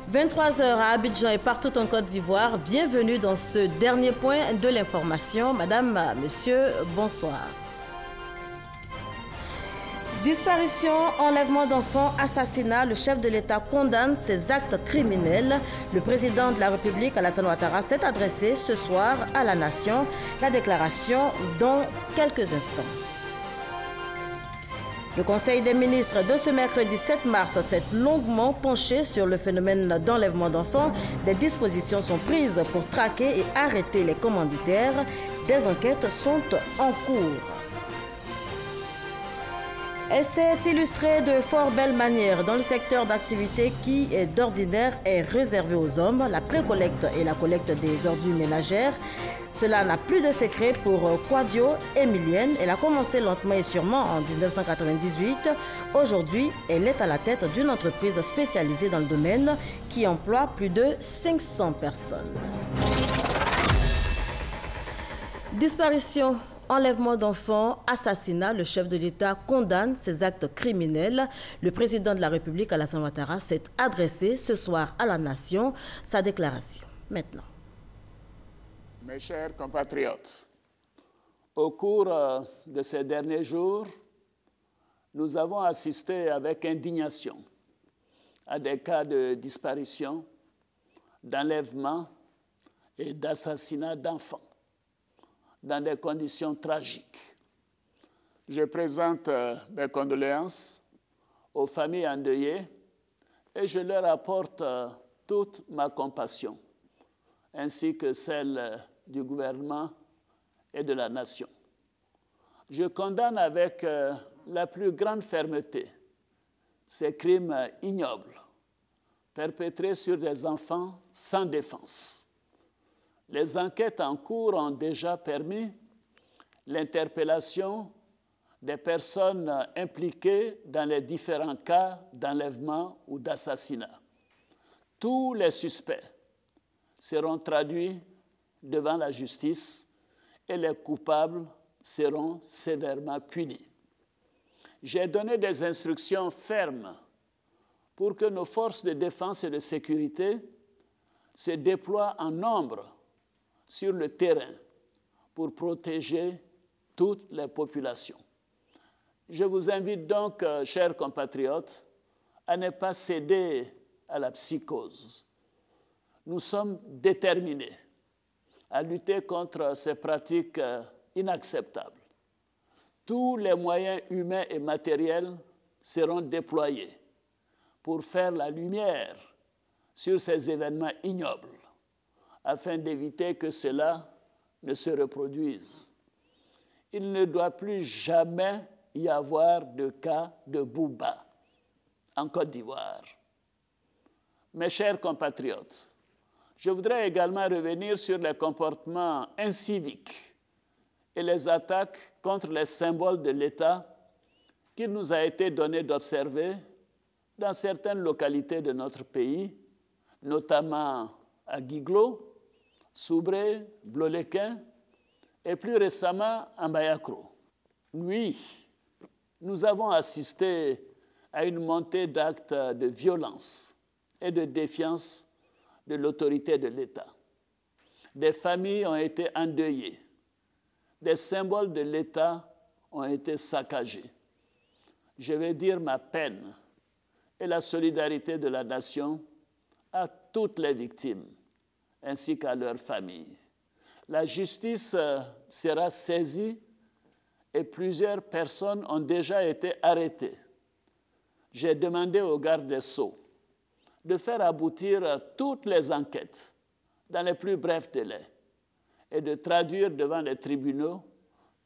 23 heures à Abidjan et partout en Côte d'Ivoire. Bienvenue dans ce dernier point de l'information. Madame, monsieur, bonsoir. Disparition, enlèvement d'enfants, assassinat, le chef de l'État condamne ces actes criminels. Le président de la République, Alassane Ouattara, s'est adressé ce soir à la nation. La déclaration dans quelques instants. Le Conseil des ministres de ce mercredi 7 mars s'est longuement penché sur le phénomène d'enlèvement d'enfants. Des dispositions sont prises pour traquer et arrêter les commanditaires. Des enquêtes sont en cours. Elle s'est illustrée de fort belle manière dans le secteur d'activité qui, d'ordinaire, est réservé aux hommes, la pré-collecte et la collecte des ordures ménagères. Cela n'a plus de secret pour Quadio Emilienne. Elle a commencé lentement et sûrement en 1998. Aujourd'hui, elle est à la tête d'une entreprise spécialisée dans le domaine qui emploie plus de 500 personnes. Disparition, enlèvement d'enfants, assassinat, le chef de l'État condamne ces actes criminels. Le président de la République, Alassane Ouattara, s'est adressé ce soir à la nation. Sa déclaration, maintenant. Mes chers compatriotes, au cours de ces derniers jours, nous avons assisté avec indignation à des cas de disparition, d'enlèvement et d'assassinat d'enfants dans des conditions tragiques. Je présente mes condoléances aux familles endeuillées et je leur apporte toute ma compassion, ainsi que celle du gouvernement et de la nation. Je condamne avec la plus grande fermeté ces crimes ignobles perpétrés sur des enfants sans défense. Les enquêtes en cours ont déjà permis l'interpellation des personnes impliquées dans les différents cas d'enlèvement ou d'assassinat. Tous les suspects seront traduits devant la justice et les coupables seront sévèrement punis. J'ai donné des instructions fermes pour que nos forces de défense et de sécurité se déploient en nombre sur le terrain pour protéger toutes les populations. Je vous invite donc, chers compatriotes, à ne pas céder à la psychose. Nous sommes déterminés à lutter contre ces pratiques inacceptables. Tous les moyens humains et matériels seront déployés pour faire la lumière sur ces événements ignobles, afin d'éviter que cela ne se reproduise. Il ne doit plus jamais y avoir de cas de Bouba en Côte d'Ivoire. Mes chers compatriotes, je voudrais également revenir sur les comportements inciviques et les attaques contre les symboles de l'État qu'il nous a été donné d'observer dans certaines localités de notre pays, notamment à Guiglo, Soubré, Blolequin et plus récemment à Mbayakro. Oui, nous avons assisté à une montée d'actes de violence et de défiance de l'autorité de l'État. Des familles ont été endeuillées, des symboles de l'État ont été saccagés. Je vais dire ma peine et la solidarité de la nation à toutes les victimes, ainsi qu'à leurs familles. La justice sera saisie et plusieurs personnes ont déjà été arrêtées. J'ai demandé au garde des Sceaux de faire aboutir toutes les enquêtes dans les plus brefs délais et de traduire devant les tribunaux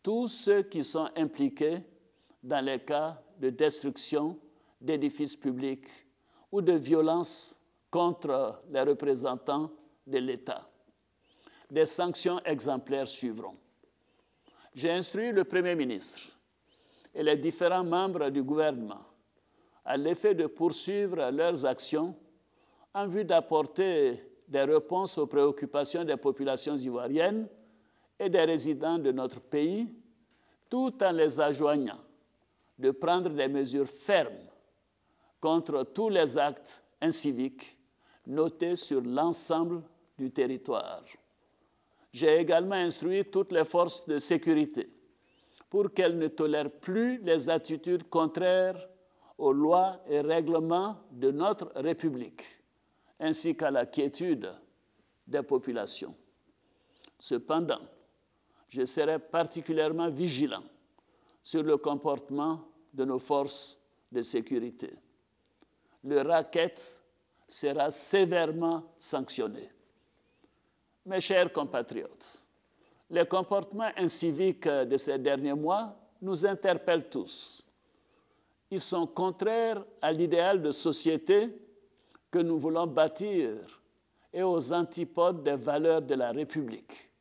tous ceux qui sont impliqués dans les cas de destruction d'édifices publics ou de violence contre les représentants de l'État. Des sanctions exemplaires suivront. J'ai instruit le Premier ministre et les différents membres du gouvernement à l'effet de poursuivre leurs actions en vue d'apporter des réponses aux préoccupations des populations ivoiriennes et des résidents de notre pays, tout en les enjoignant de prendre des mesures fermes contre tous les actes inciviques notés sur l'ensemble du territoire. J'ai également instruit toutes les forces de sécurité pour qu'elles ne tolèrent plus les attitudes contraires aux lois et règlements de notre République, ainsi qu'à la quiétude des populations. Cependant, je serai particulièrement vigilant sur le comportement de nos forces de sécurité. Le racket sera sévèrement sanctionné. Mes chers compatriotes, les comportements inciviques de ces derniers mois nous interpellent tous. Ils sont contraires à l'idéal de société que nous voulons bâtir et aux antipodes des valeurs de la République,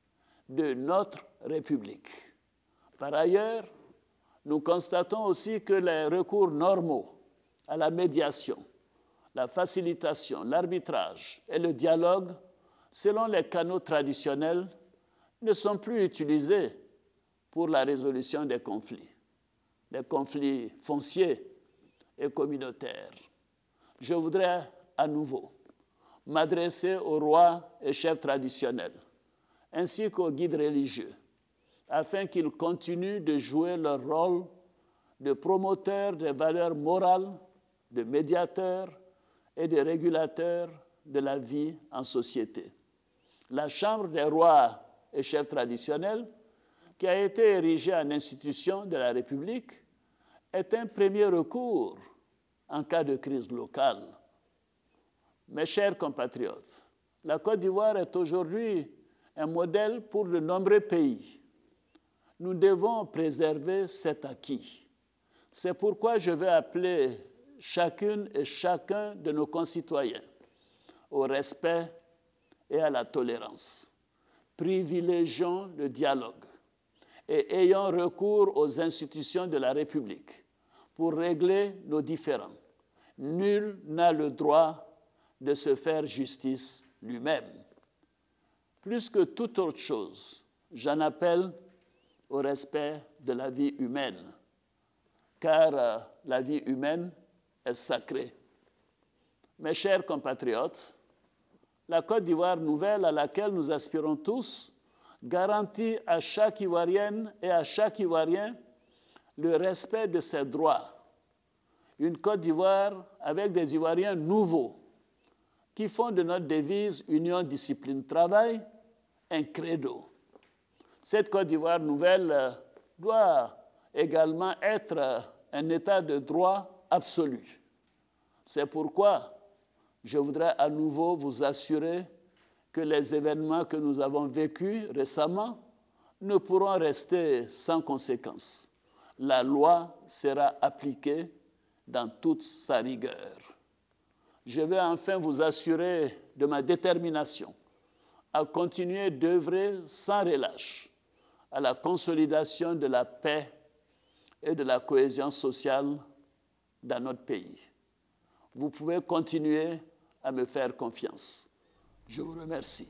de notre République. Par ailleurs, nous constatons aussi que les recours normaux à la médiation, la facilitation, l'arbitrage et le dialogue, selon les canaux traditionnels, ne sont plus utilisés pour la résolution des conflits fonciers et communautaires. Je voudrais à nouveau m'adresser aux rois et chefs traditionnels, ainsi qu'aux guides religieux, afin qu'ils continuent de jouer leur rôle de promoteurs des valeurs morales, de médiateurs et de régulateurs de la vie en société. La Chambre des rois et chefs traditionnels, qui a été érigée en institution de la République, est un premier recours en cas de crise locale. Mes chers compatriotes, la Côte d'Ivoire est aujourd'hui un modèle pour de nombreux pays. Nous devons préserver cet acquis. C'est pourquoi je veux appeler chacune et chacun de nos concitoyens au respect et à la tolérance. Privilégions le dialogue et ayons recours aux institutions de la République pour régler nos différends. Nul n'a le droit de se faire justice lui-même. Plus que toute autre chose, j'en appelle au respect de la vie humaine, car la vie humaine est sacrée. Mes chers compatriotes, la Côte d'Ivoire nouvelle à laquelle nous aspirons tous garantit à chaque Ivoirienne et à chaque Ivoirien le respect de ses droits. Une Côte d'Ivoire avec des Ivoiriens nouveaux qui font de notre devise Union, discipline, travail un credo. Cette Côte d'Ivoire nouvelle doit également être un état de droit absolu. C'est pourquoi je voudrais à nouveau vous assurer que les événements que nous avons vécus récemment ne pourront rester sans conséquence. La loi sera appliquée dans toute sa rigueur. Je veux enfin vous assurer de ma détermination à continuer d'œuvrer sans relâche à la consolidation de la paix et de la cohésion sociale dans notre pays. Vous pouvez continuer à me faire confiance. Je vous remercie.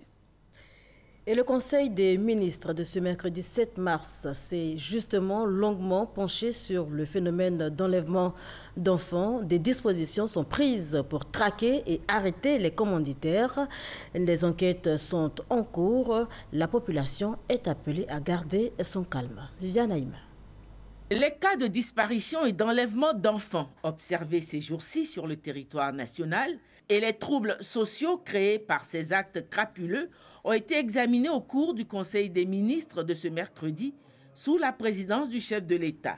Et le Conseil des ministres de ce mercredi 7 mars s'est justement longuement penché sur le phénomène d'enlèvement d'enfants. Des dispositions sont prises pour traquer et arrêter les commanditaires. Les enquêtes sont en cours. La population est appelée à garder son calme. Viviane Haïma. Les cas de disparition et d'enlèvement d'enfants observés ces jours-ci sur le territoire national et les troubles sociaux créés par ces actes crapuleux ont été examinés au cours du Conseil des ministres de ce mercredi sous la présidence du chef de l'État.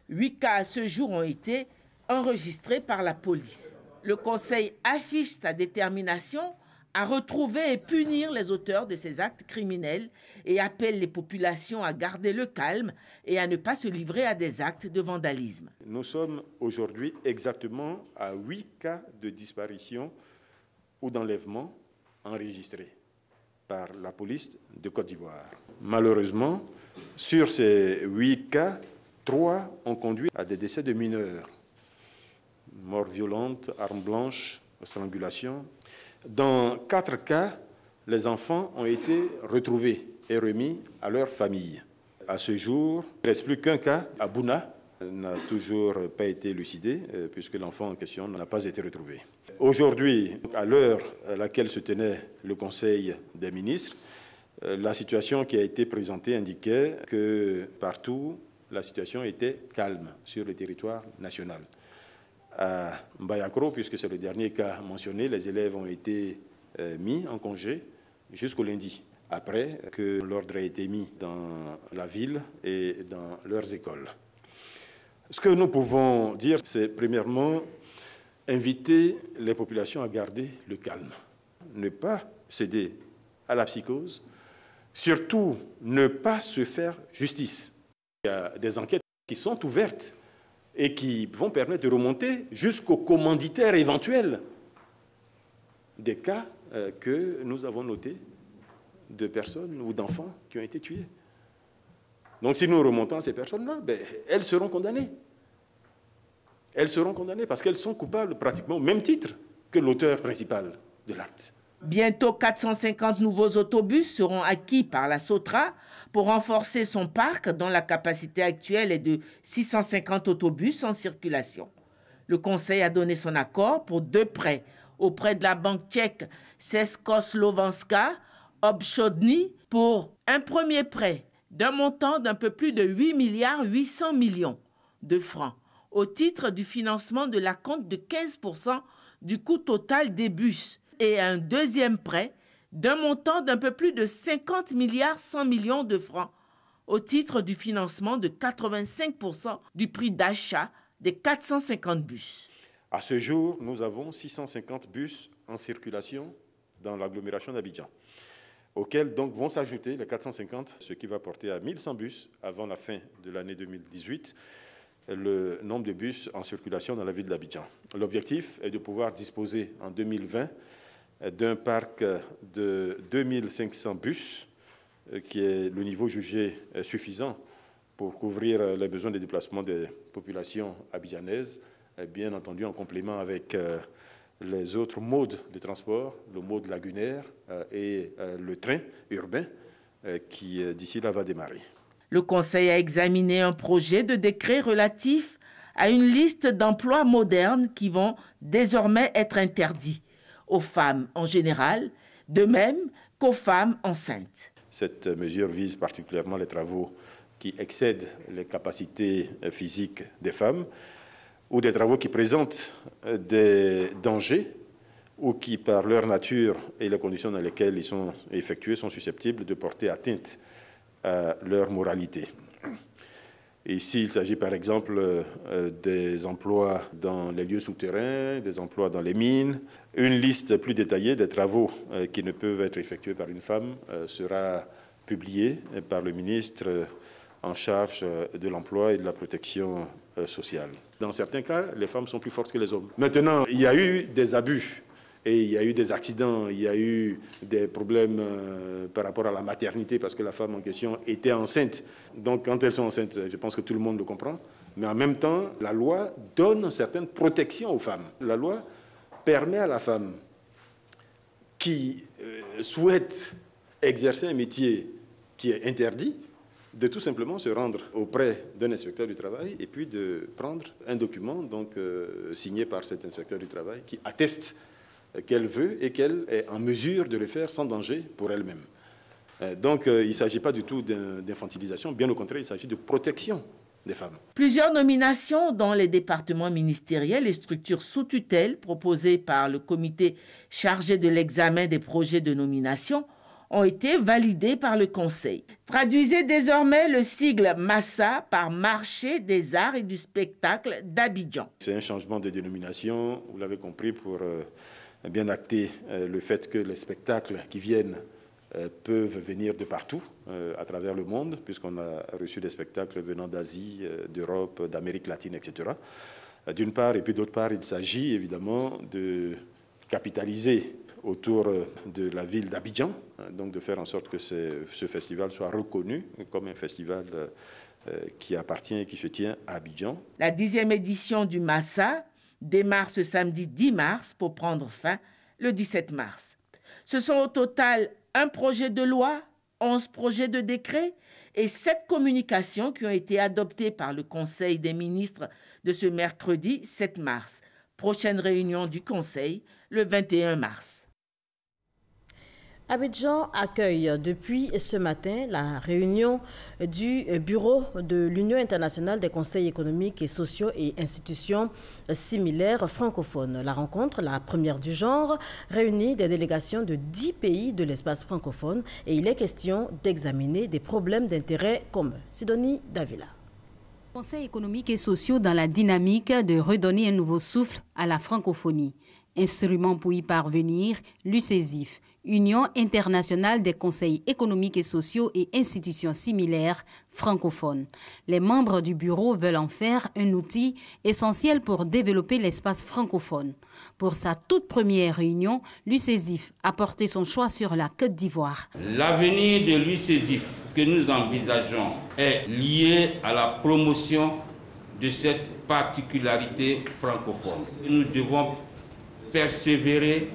8 cas à ce jour ont été enregistrés par la police. Le Conseil affiche sa détermination à retrouver et punir les auteurs de ces actes criminels et appelle les populations à garder le calme et à ne pas se livrer à des actes de vandalisme. Nous sommes aujourd'hui exactement à 8 cas de disparition ou d'enlèvement enregistrés par la police de Côte d'Ivoire. Malheureusement, sur ces 8 cas, 3 ont conduit à des décès de mineurs. Mort violente, arme blanche, strangulation. Dans 4 cas, les enfants ont été retrouvés et remis à leur famille. À ce jour, il ne reste plus qu'un cas à Bouna, n'a toujours pas été élucidé puisque l'enfant en question n'a pas été retrouvé. Aujourd'hui, à l'heure à laquelle se tenait le Conseil des ministres, la situation qui a été présentée indiquait que partout, la situation était calme sur le territoire national. À Mbayakro, puisque c'est le dernier cas mentionné, les élèves ont été mis en congé jusqu'au lundi, après que l'ordre a été mis dans la ville et dans leurs écoles. Ce que nous pouvons dire, c'est premièrement inviter les populations à garder le calme, ne pas céder à la psychose, surtout ne pas se faire justice. Il y a des enquêtes qui sont ouvertes et qui vont permettre de remonter jusqu'aux commanditaires éventuels des cas que nous avons notés de personnes ou d'enfants qui ont été tués. Donc si nous remontons à ces personnes-là, elles seront condamnées. Elles seront condamnées parce qu'elles sont coupables pratiquement au même titre que l'auteur principal de l'acte. Bientôt, 450 nouveaux autobus seront acquis par la SOTRA pour renforcer son parc dont la capacité actuelle est de 650 autobus en circulation. Le Conseil a donné son accord pour 2 prêts auprès de la banque tchèque Československa Obchodní pour un premier prêt d'un montant d'un peu plus de 8,8 milliards de francs au titre du financement de l'acompte de 15% du coût total des bus et un deuxième prêt d'un montant d'un peu plus de 50,1 milliards de francs au titre du financement de 85% du prix d'achat des 450 bus. À ce jour, nous avons 650 bus en circulation dans l'agglomération d'Abidjan, auxquels donc vont s'ajouter les 450, ce qui va porter à 1100 bus avant la fin de l'année 2018, le nombre de bus en circulation dans la ville d'Abidjan. L'objectif est de pouvoir disposer en 2020 d'un parc de 2500 bus, qui est le niveau jugé suffisant pour couvrir les besoins de déplacement des populations abidjanaises, bien entendu en complément avec les autres modes de transport, le mode lagunaire et le train urbain qui, d'ici là, va démarrer. Le Conseil a examiné un projet de décret relatif à une liste d'emplois modernes qui vont désormais être interdits aux femmes en général, de même qu'aux femmes enceintes. Cette mesure vise particulièrement les travaux qui excèdent les capacités physiques des femmes ou des travaux qui présentent des dangers ou qui, par leur nature et les conditions dans lesquelles ils sont effectués, sont susceptibles de porter atteinte à leur moralité. Ici, il s'agit par exemple des emplois dans les lieux souterrains, des emplois dans les mines. Une liste plus détaillée des travaux qui ne peuvent être effectués par une femme sera publiée par le ministre en charge de l'emploi et de la protection sociale. Dans certains cas, les femmes sont plus fortes que les hommes. Maintenant, il y a eu des abus. Et il y a eu des accidents, il y a eu des problèmes par rapport à la maternité parce que la femme en question était enceinte. Donc quand elles sont enceintes, je pense que tout le monde le comprend. Mais en même temps, la loi donne certaines protections aux femmes. La loi permet à la femme qui souhaite exercer un métier qui est interdit de tout simplement se rendre auprès d'un inspecteur du travail et puis de prendre un document donc, signé par cet inspecteur du travail qui atteste qu'elle veut et qu'elle est en mesure de le faire sans danger pour elle-même. Donc, il ne s'agit pas du tout d'infantilisation, bien au contraire, il s'agit de protection des femmes. Plusieurs nominations dans les départements ministériels et structures sous tutelle proposées par le comité chargé de l'examen des projets de nomination ont été validées par le Conseil. Traduisez désormais le sigle MASSA par Marché des arts et du spectacle d'Abidjan. C'est un changement de dénomination, vous l'avez compris, pour bien acter le fait que les spectacles qui viennent peuvent venir de partout à travers le monde, puisqu'on a reçu des spectacles venant d'Asie, d'Europe, d'Amérique latine, etc. D'une part, et puis d'autre part, il s'agit évidemment de capitaliser autour de la ville d'Abidjan, donc de faire en sorte que ce festival soit reconnu comme un festival qui appartient et qui se tient à Abidjan. La 10e édition du Massa démarre ce samedi 10 mars pour prendre fin le 17 mars. Ce sont au total un projet de loi, 11 projets de décret et 7 communications qui ont été adoptées par le Conseil des ministres de ce mercredi 7 mars. Prochaine réunion du Conseil le 21 mars. Abidjan accueille depuis ce matin la réunion du bureau de l'Union internationale des conseils économiques et sociaux et institutions similaires francophones. La rencontre, la première du genre, réunit des délégations de 10 pays de l'espace francophone et il est question d'examiner des problèmes d'intérêt commun. Sidonie Davila. Conseils économiques et sociaux dans la dynamique de redonner un nouveau souffle à la francophonie. Instrument pour y parvenir, l'UCESIF, Union internationale des conseils économiques et sociaux et institutions similaires francophones. Les membres du bureau veulent en faire un outil essentiel pour développer l'espace francophone. Pour sa toute première réunion, l'UCESIF a porté son choix sur la Côte d'Ivoire. L'avenir de l'UCESIF que nous envisageons est lié à la promotion de cette particularité francophone. Nous devons persévérer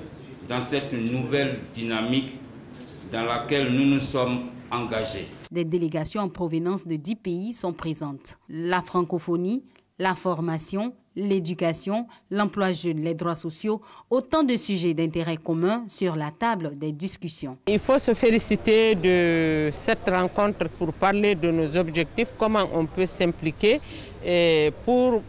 dans cette nouvelle dynamique dans laquelle nous nous sommes engagés. Des délégations en provenance de 10 pays sont présentes. La francophonie, la formation, l'éducation, l'emploi jeune, les droits sociaux, autant de sujets d'intérêt commun sur la table des discussions. Il faut se féliciter de cette rencontre pour parler de nos objectifs, comment on peut s'impliquer pour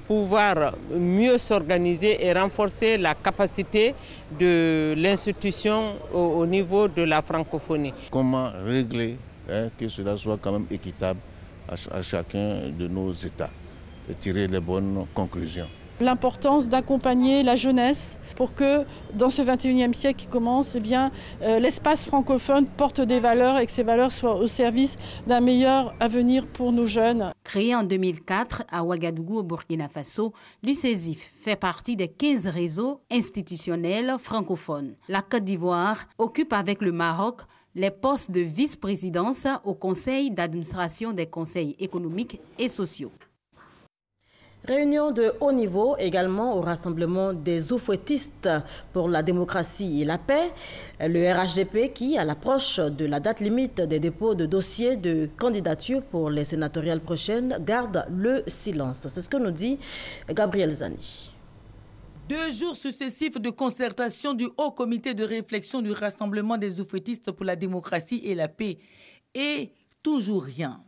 pouvoir mieux s'organiser et renforcer la capacité de l'institution au niveau de la francophonie. Comment régler que cela soit quand même équitable à chacun de nos États et tirer les bonnes conclusions. L'importance d'accompagner la jeunesse pour que dans ce 21e siècle qui commence, l'espace francophone porte des valeurs et que ces valeurs soient au service d'un meilleur avenir pour nos jeunes. Créé en 2004 à Ouagadougou au Burkina Faso, l'UCESIF fait partie des 15 réseaux institutionnels francophones. La Côte d'Ivoire occupe avec le Maroc les postes de vice-présidence au Conseil d'administration des conseils économiques et sociaux. Réunion de haut niveau également au rassemblement des oufouettistes pour la démocratie et la paix. Le RHDP qui, à l'approche de la date limite des dépôts de dossiers de candidature pour les sénatoriales prochaines, garde le silence. C'est ce que nous dit Gabriel Zani. 2 jours successifs de concertation du Haut Comité de réflexion du Rassemblement des oufouettistes pour la démocratie et la paix. Et toujours rien.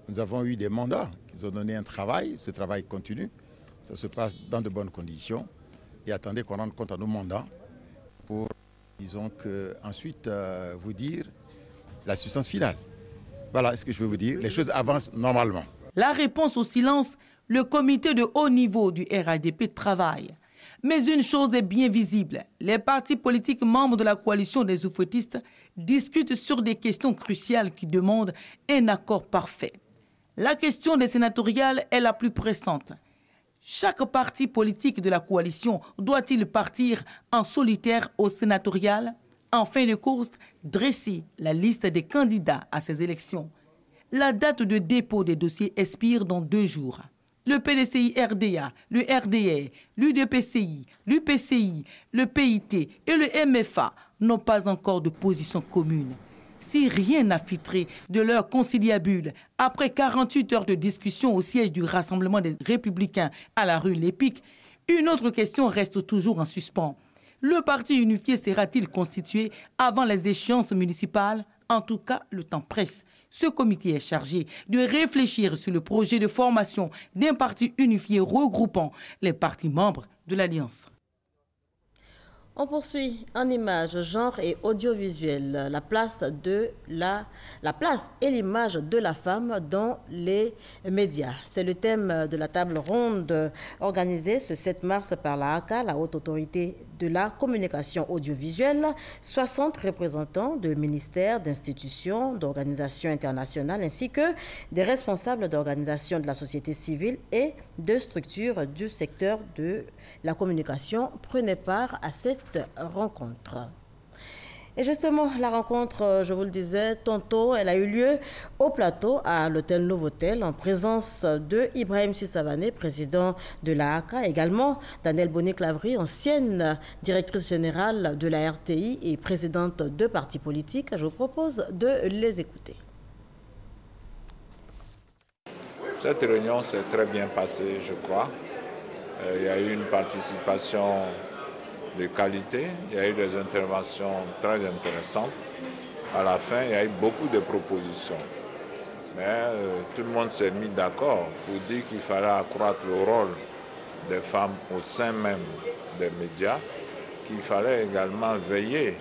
Nous avons eu des mandats qui ont donné un travail. Ce travail continue. Ça se passe dans de bonnes conditions. Et attendez qu'on rende compte à nos mandats pour, disons, ensuite vous dire la substance finale. Voilà ce que je veux vous dire. Les choses avancent normalement. La réponse au silence, le comité de haut niveau du RHDP travaille. Mais une chose est bien visible, les partis politiques membres de la coalition des oufouettistes discutent sur des questions cruciales qui demandent un accord parfait. La question des sénatoriales est la plus pressante. Chaque parti politique de la coalition doit-il partir en solitaire au sénatorial? En fin de course, dresser la liste des candidats à ces élections. La date de dépôt des dossiers expire dans 2 jours. Le PDCI-RDA, le RDR, l'UDPCI, l'UPCI, le PIT et le MFA n'ont pas encore de position commune. Si rien n'a filtré de leur conciliabule après 48 heures de discussion au siège du Rassemblement des Républicains à la rue Lépic, une autre question reste toujours en suspens. Le parti unifié sera-t-il constitué avant les échéances municipales? En tout cas, le temps presse. Ce comité est chargé de réfléchir sur le projet de formation d'un parti unifié regroupant les partis membres de l'Alliance. On poursuit en images, genre et audiovisuel, la place et l'image de la femme dans les médias. C'est le thème de la table ronde organisée ce 7 mars par la HACA, la Haute Autorité de la Communication Audiovisuelle. 60 représentants de ministères, d'institutions, d'organisations internationales ainsi que des responsables d'organisations de la société civile et de structures du secteur de la communication prenaient part à cette rencontre. Et justement, la rencontre, je vous le disais, tantôt, elle a eu lieu au plateau à l'hôtel Novotel en présence de Ibrahim Sissavané, président de la HACA, également Daniel Bonnet-Clavry, ancienne directrice générale de la RTI et présidente de partis politiques. Je vous propose de les écouter. Cette réunion s'est très bien passée, je crois. Il y a eu une participation de qualité, il y a eu des interventions très intéressantes. À la fin, il y a eu beaucoup de propositions. Mais tout le monde s'est mis d'accord pour dire qu'il fallait accroître le rôle des femmes au sein même des médias, qu'il fallait également veiller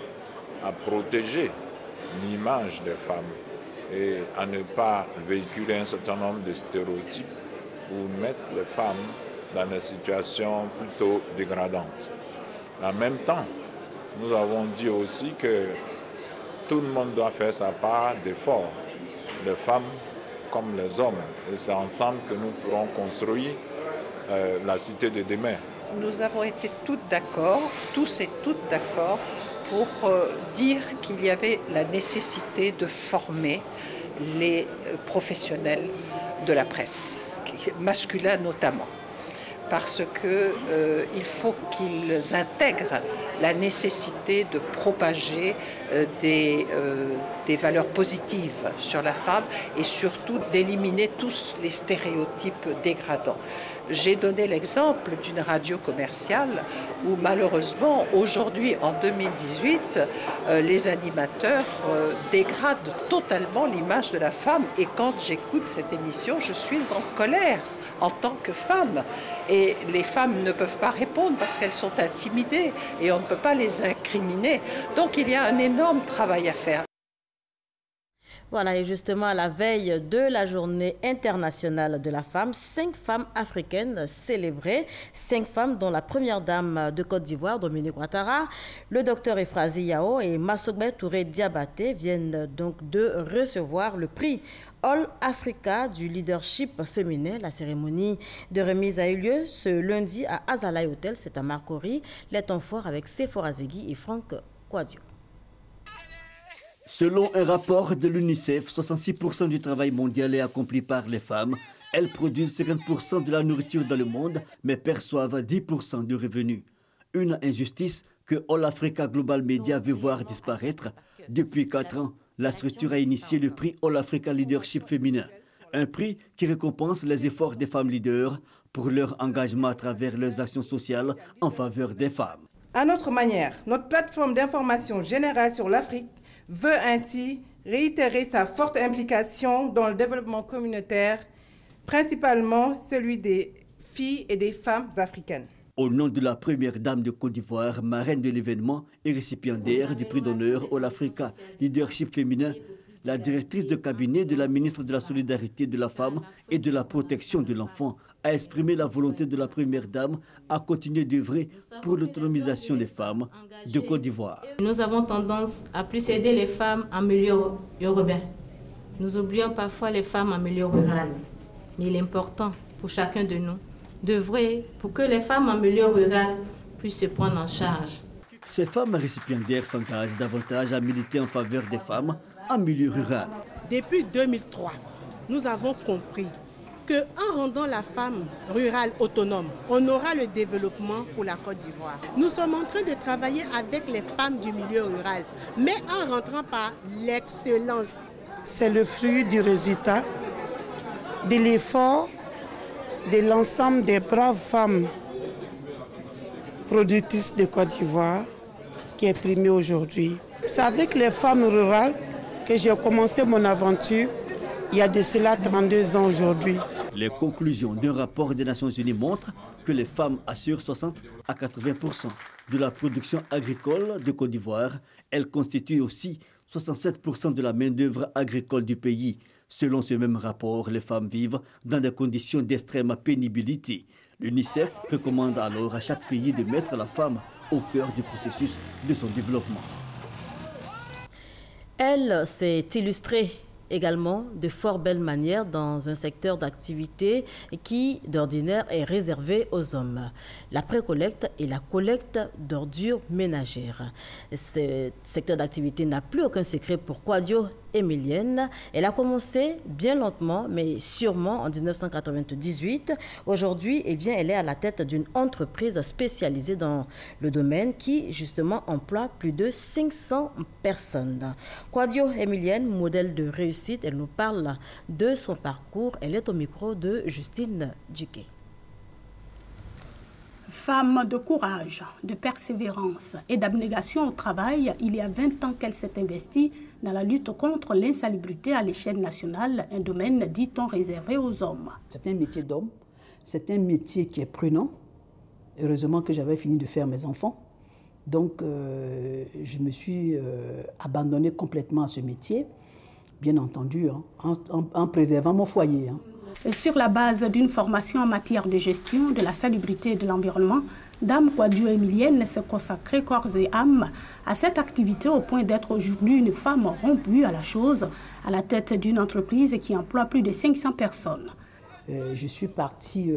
à protéger l'image des femmes et à ne pas véhiculer un certain nombre de stéréotypes ou mettre les femmes dans des situations plutôt dégradantes. En même temps, nous avons dit aussi que tout le monde doit faire sa part d'efforts, les femmes comme les hommes. Et c'est ensemble que nous pourrons construire la cité de demain. Nous avons été toutes d'accord, tous et toutes d'accord, pour dire qu'il y avait la nécessité de former les professionnels de la presse, masculins notamment, parce qu'il faut qu'ils intègrent la nécessité de propager des valeurs positives sur la femme et surtout d'éliminer tous les stéréotypes dégradants. J'ai donné l'exemple d'une radio commerciale où malheureusement aujourd'hui en 2018 les animateurs dégradent totalement l'image de la femme et quand j'écoute cette émission je suis en colère en tant que femme et les femmes ne peuvent pas répondre parce qu'elles sont intimidées et on ne peut pas les incriminer. Donc il y a un énorme travail à faire. Voilà, et justement, à la veille de la journée internationale de la femme, 5 femmes africaines célébrées, 5 femmes dont la première dame de Côte d'Ivoire, Dominique Ouattara, le docteur Efrazi Yao et Massogbé Touré Diabaté viennent donc de recevoir le prix All Africa du leadership féminin. La cérémonie de remise a eu lieu ce lundi à Azalai Hotel, c'est à Marcory. Les temps forts avec Sephora Zegui et Franck Quadio. Selon un rapport de l'UNICEF, 66% du travail mondial est accompli par les femmes. Elles produisent 50% de la nourriture dans le monde, mais perçoivent 10% de revenus. Une injustice que All Africa Global Media veut voir disparaître. Depuis 4 ans, la structure a initié le prix All Africa Leadership féminin. Un prix qui récompense les efforts des femmes leaders pour leur engagement à travers leurs actions sociales en faveur des femmes. À notre manière, notre plateforme d'information générale sur l'Afrique veut ainsi réitérer sa forte implication dans le développement communautaire, principalement celui des filles et des femmes africaines. Au nom de la première dame de Côte d'Ivoire, marraine de l'événement et récipiendaire du prix d'honneur All Africa Leadership féminin, la directrice de cabinet de la ministre de la Solidarité de la Femme et de la Protection de l'Enfant a exprimé la volonté de la première dame à continuer d'œuvrer pour l'autonomisation des femmes de Côte d'Ivoire. Nous avons tendance à plus aider les femmes en milieu urbain. Nous oublions parfois les femmes en milieu rural. Mais il est important pour chacun de nous d'œuvrer pour que les femmes en milieu rural puissent se prendre en charge. Ces femmes récipiendaires s'engagent davantage à militer en faveur des femmes en milieu rural. Depuis 2003, nous avons compris qu'en rendant la femme rurale autonome, on aura le développement pour la Côte d'Ivoire. Nous sommes en train de travailler avec les femmes du milieu rural, mais en rentrant par l'excellence. C'est le fruit du résultat de l'effort de l'ensemble des braves femmes productrices de Côte d'Ivoire qui est primée aujourd'hui. C'est avec les femmes rurales que j'ai commencé mon aventure il y a de cela 32 ans aujourd'hui. Les conclusions d'un rapport des Nations Unies montrent que les femmes assurent 60 à 80% de la production agricole de Côte d'Ivoire. Elles constituent aussi 67% de la main-d'œuvre agricole du pays. Selon ce même rapport, les femmes vivent dans des conditions d'extrême pénibilité. L'UNICEF recommande alors à chaque pays de mettre la femme au cœur du processus de son développement. Elle s'est illustrée également de fort belle manière dans un secteur d'activité qui, d'ordinaire, est réservé aux hommes. La précollecte et la collecte d'ordures ménagères. Ce secteur d'activité n'a plus aucun secret pour Quadio Emilienne. Elle a commencé bien lentement, mais sûrement en 1998. Aujourd'hui, eh bien, elle est à la tête d'une entreprise spécialisée dans le domaine qui, justement, emploie plus de 500 personnes. Quadio Emilienne, modèle de réussite, elle nous parle de son parcours. Elle est au micro de Justine Duquet. Femme de courage, de persévérance et d'abnégation au travail, il y a 20 ans qu'elle s'est investie dans la lutte contre l'insalubrité à l'échelle nationale, un domaine, dit-on, réservé aux hommes. C'est un métier d'homme, c'est un métier qui est prenant. Heureusement que j'avais fini de faire mes enfants. Donc, je me suis abandonnée complètement à ce métier, bien entendu, hein, en préservant mon foyer. Hein. Sur la base d'une formation en matière de gestion de la salubrité et de l'environnement, Dame Kouadio Emilienne s'est consacrée corps et âme à cette activité au point d'être aujourd'hui une femme rompue à la chose, à la tête d'une entreprise qui emploie plus de 500 personnes. Je suis partie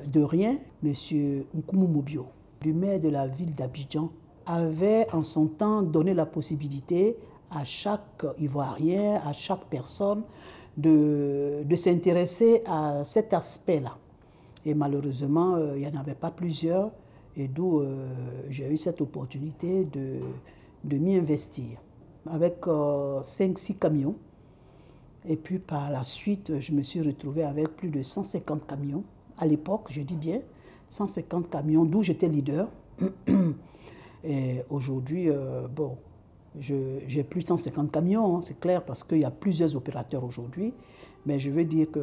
de rien. Monsieur Nkoumou Mobio, du maire de la ville d'Abidjan, avait en son temps donné la possibilité à chaque Ivoirien, à chaque personne, de s'intéresser à cet aspect-là. Et malheureusement, il n'y en avait pas plusieurs, et d'où j'ai eu cette opportunité de m'y investir. Avec 5-6 camions, et puis par la suite, je me suis retrouvée avec plus de 150 camions. À l'époque, je dis bien, 150 camions, d'où j'étais leader. Et aujourd'hui, bon, j'ai plus de 150 camions, hein, c'est clair, parce qu'il y a plusieurs opérateurs aujourd'hui. Mais je veux dire que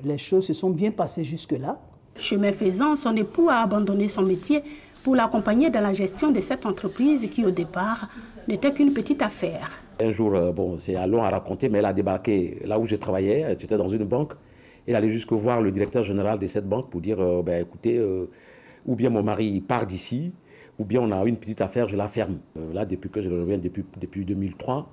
les choses se sont bien passées jusque-là. Chemin faisant, son époux a abandonné son métier pour l'accompagner dans la gestion de cette entreprise qui, au départ, n'était qu'une petite affaire. Un jour, bon, c'est long à raconter, mais elle a débarqué là où je travaillais, j'étais dans une banque. Elle allait jusqu'à voir le directeur général de cette banque pour dire, écoutez, ou bien mon mari part d'ici, ou bien on a une petite affaire, je la ferme. Là, depuis que je le reviens, depuis 2003,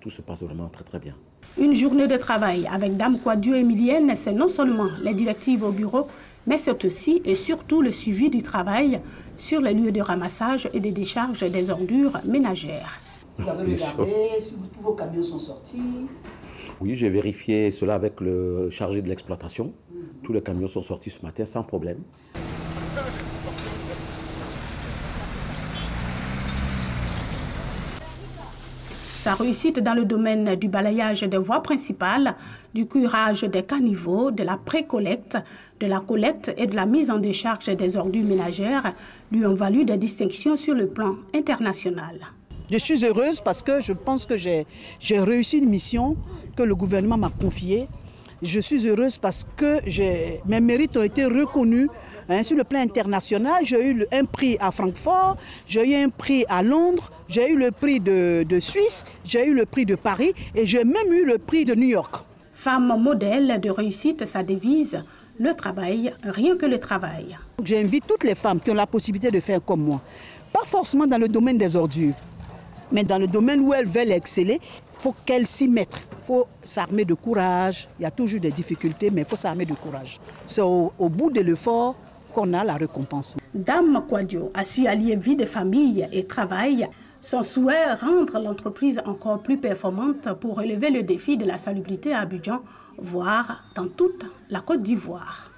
tout se passe vraiment très très bien. Une journée de travail avec Dame Kouadio Emilienne, c'est non seulement les directives au bureau, mais c'est aussi et surtout le suivi du travail sur les lieux de ramassage et de décharge des ordures ménagères. Vous avez regardé si tous vos camions sont sortis? Oui, j'ai vérifié cela avec le chargé de l'exploitation. Tous les camions sont sortis ce matin sans problème. Sa réussite dans le domaine du balayage des voies principales, du curage des caniveaux, de la pré-collecte, de la collecte et de la mise en décharge des ordures ménagères lui ont valu des distinctions sur le plan international. Je suis heureuse parce que je pense que j'ai réussi une mission que le gouvernement m'a confiée. Je suis heureuse parce que mes mérites ont été reconnus. Sur le plan international, j'ai eu un prix à Francfort, j'ai eu un prix à Londres, j'ai eu le prix de Suisse, j'ai eu le prix de Paris et j'ai même eu le prix de New York. Femme modèle de réussite, sa devise, le travail, rien que le travail. J'invite toutes les femmes qui ont la possibilité de faire comme moi, pas forcément dans le domaine des ordures, mais dans le domaine où elles veulent exceller, il faut qu'elles s'y mettent. Il faut s'armer de courage. Il y a toujours des difficultés, mais il faut s'armer de courage. C'est au bout de l'effort qu'on a la récompense. Dame Kouadio a su allier vie de famille et travail. Son souhait, rendre l'entreprise encore plus performante pour relever le défi de la salubrité à Abidjan, voire dans toute la Côte d'Ivoire.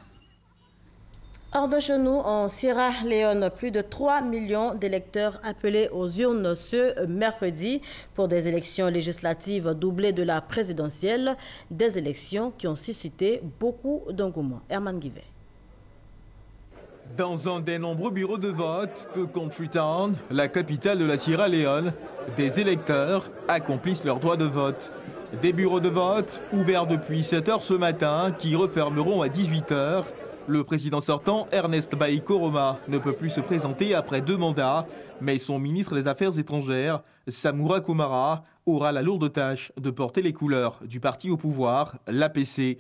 Hors de chez nous, en Sierra Leone, plus de 3 millions d'électeurs appelés aux urnes ce mercredi pour des élections législatives doublées de la présidentielle, des élections qui ont suscité beaucoup d'engouement. Herman Guivet. Dans un des nombreux bureaux de vote de Country Town, la capitale de la Sierra Leone, des électeurs accomplissent leur droit de vote. Des bureaux de vote ouverts depuis 7 h ce matin qui refermeront à 18 h. Le président sortant, Ernest Bai Koroma, ne peut plus se présenter après 2 mandats, mais son ministre des Affaires étrangères, Samoura Komara, aura la lourde tâche de porter les couleurs du parti au pouvoir, l'APC.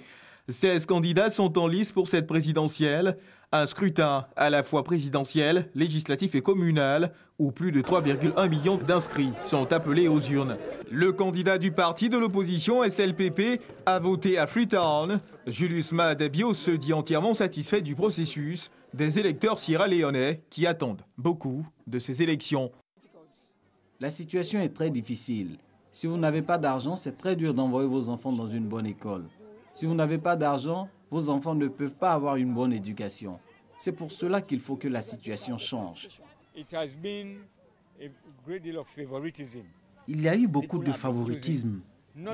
16 candidats sont en lice pour cette présidentielle. Un scrutin à la fois présidentiel, législatif et communal, où plus de 3,1 millions d'inscrits sont appelés aux urnes. Le candidat du parti de l'opposition SLPP a voté à Freetown. Julius Maada Bio se dit entièrement satisfait du processus des électeurs sierra-léonais qui attendent beaucoup de ces élections. La situation est très difficile. Si vous n'avez pas d'argent, c'est très dur d'envoyer vos enfants dans une bonne école. Si vous n'avez pas d'argent, vos enfants ne peuvent pas avoir une bonne éducation. C'est pour cela qu'il faut que la situation change. Il y a eu beaucoup de favoritisme.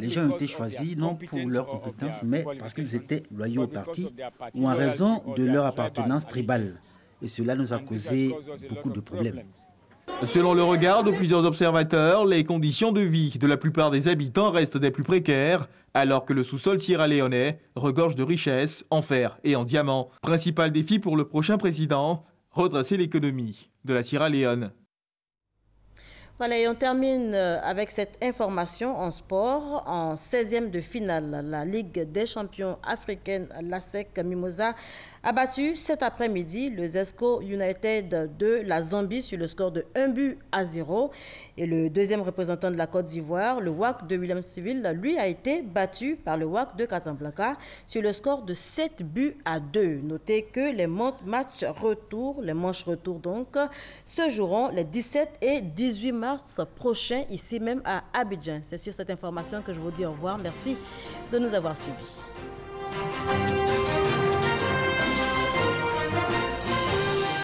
Les gens ont été choisis non pour leurs compétences, mais parce qu'ils étaient loyaux au parti ou en raison de leur appartenance tribale. et cela nous a causé beaucoup de problèmes. Selon le regard de plusieurs observateurs, les conditions de vie de la plupart des habitants restent des plus précaires, alors que le sous-sol sierra-léonais regorge de richesses en fer et en diamants. Principal défi pour le prochain président, redresser l'économie de la Sierra Leone. Voilà, et on termine avec cette information en sport. En 16e de finale, la Ligue des champions africaine, l'ASEC Mimosa, a battu cet après-midi le Zesco United de la Zambie sur le score de 1-0. Et le deuxième représentant de la Côte d'Ivoire, le WAC de Williamsville, lui a été battu par le WAC de Casablanca sur le score de 7-2. Notez que les manches retour donc, se joueront les 17 et 18 mars prochains, ici même à Abidjan. C'est sur cette information que je vous dis au revoir. Merci de nous avoir suivis.